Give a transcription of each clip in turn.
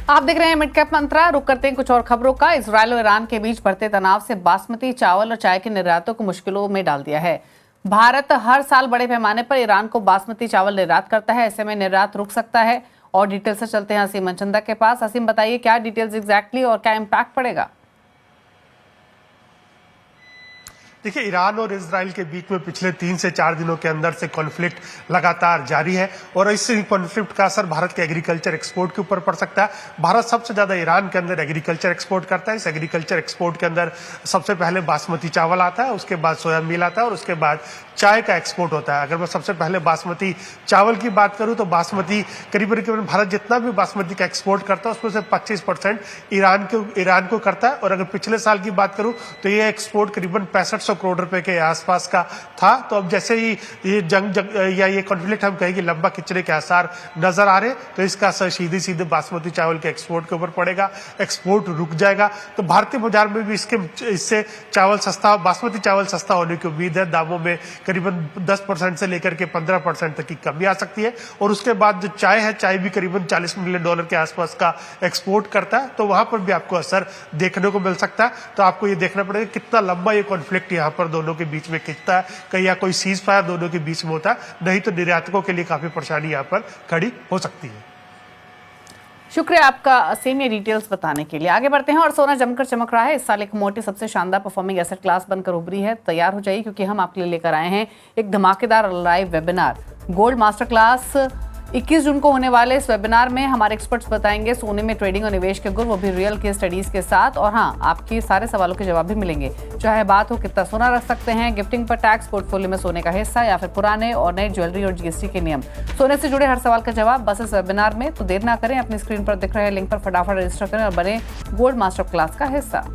आप देख रहे हैं मिड कैप मंत्रा। रुक करते हैं कुछ और खबरों का। इजरायल और ईरान के बीच बढ़ते तनाव से बासमती चावल और चाय के निर्यातों को मुश्किलों में डाल दिया है। भारत हर साल बड़े पैमाने पर ईरान को बासमती चावल निर्यात करता है। ऐसे में निर्यात रुक सकता है। और डिटेल से चलते हैं असीम मनचंदा के पास। असीम, बताइए क्या डिटेल्स एग्जैक्टली और क्या इम्पैक्ट पड़ेगा? देखिए, ईरान और इजराइल के बीच में पिछले 3 से 4 दिनों के अंदर से कॉन्फ्लिक्ट लगातार जारी है और इस कॉन्फ्लिक्ट का असर भारत के एग्रीकल्चर एक्सपोर्ट के ऊपर पड़ सकता है। भारत सबसे ज्यादा ईरान के अंदर एग्रीकल्चर एक्सपोर्ट करता है। इस एग्रीकल्चर एक्सपोर्ट के अंदर सबसे पहले बासमती चावल आता है, उसके बाद सोया मिल आता है और उसके बाद चाय का एक्सपोर्ट होता है। अगर मैं सबसे पहले बासमती चावल की बात करूं तो बासमती करीबन भारत जितना भी बासमती का एक्सपोर्ट करता है उसमें से 25% ईरान को करता है। और अगर पिछले साल की बात करूं तो ये एक्सपोर्ट करीबन 6500 करोड़ रुपए के आसपास का था। तो अब जैसे ही ये या ये कॉन्फ्लिक्ट हम कहेंगे लंबा खिंचने के आसार नजर आ रहे, तो इसका असर सीधे बासमती चावल के एक्सपोर्ट के ऊपर पड़ेगा। एक्सपोर्ट रुक जाएगा तो भारतीय बाजार में भी इससे बासमती चावल सस्ता होने की उम्मीद है। दामों में करीबन 10% से लेकर के 15% तक की कमी आ सकती है। और उसके बाद जो चाय है, चाय भी करीबन $40 मिलियन के आसपास का एक्सपोर्ट करता है, तो वहां पर भी आपको असर देखने को मिल सकता है। तो आपको ये देखना पड़ेगा कितना लंबा ये कॉन्फ्लिक्ट यहाँ पर दोनों के बीच में खिंचता है। कहीं या कोई सीज फायर दोनों के बीच में होता है, नहीं तो निर्यातकों के लिए काफी परेशानी यहाँ पर खड़ी हो सकती है। शुक्रिया आपका असीम, ये डिटेल्स बताने के लिए। आगे बढ़ते हैं। और सोना जमकर चमक रहा है। इस साल एक मोटी सबसे शानदार परफॉर्मिंग एसेट क्लास बनकर उभरी है। तैयार हो जाइए क्योंकि हम आपके लिए लेकर आए हैं एक धमाकेदार live webinar. Gold master class 21 जून को होने वाले इस वेबिनार में हमारे एक्सपर्ट्स बताएंगे सोने में ट्रेडिंग और निवेश के गुर, वो भी रियल केस स्टडीज के साथ। और हाँ, आपकी सारे सवालों के जवाब भी मिलेंगे, चाहे बात हो कितना सोना रख सकते हैं, गिफ्टिंग पर टैक्स, पोर्टफोलियो में सोने का हिस्सा, या फिर पुराने और नए ज्वेलरी और जीएसटी के नियम। सोने से जुड़े हर सवाल का जवाब बस इस वेबिनार में। तो देर ना करें, अपनी स्क्रीन पर दिख रहे लिंक पर फटाफट रजिस्टर करें और बने गोल्ड मास्टर क्लास का हिस्सा।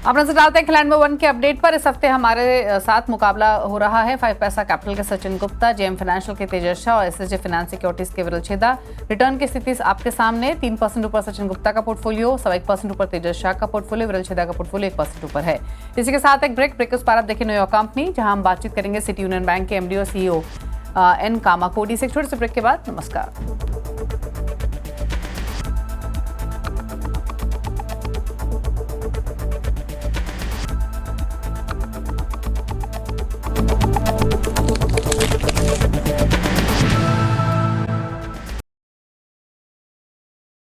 अब नजर डालते हैं खिलाड़ी नंबर 1 के अपडेट पर। इस हफ्ते हमारे साथ मुकाबला हो रहा है 5 पैसा कैपिटल के सचिन गुप्ता, जेएम फाइनेंशियल के तेजस शाह और एसएसजे फाइनेंस सिक्योरिटीज के विरल छेदा। रिटर्न की स्थिति आपके सामने। 3% ऊपर सचिन गुप्ता का पोर्टफोलियो, 1% ऊपर तेजस शाह का पोर्टफोलियो, विरल छेदा का पोर्टफोलियो 1% ऊपर है। इसी के साथ एक ब्रेक उस पर आप देखिए न्यू यॉर्क कंपनी, जहां हम बातचीत करेंगे सिटी यूनियन बैंक के एमडी और सीईओ एन कामाकोडी से। एक छोटे से ब्रेक के बाद नमस्कार।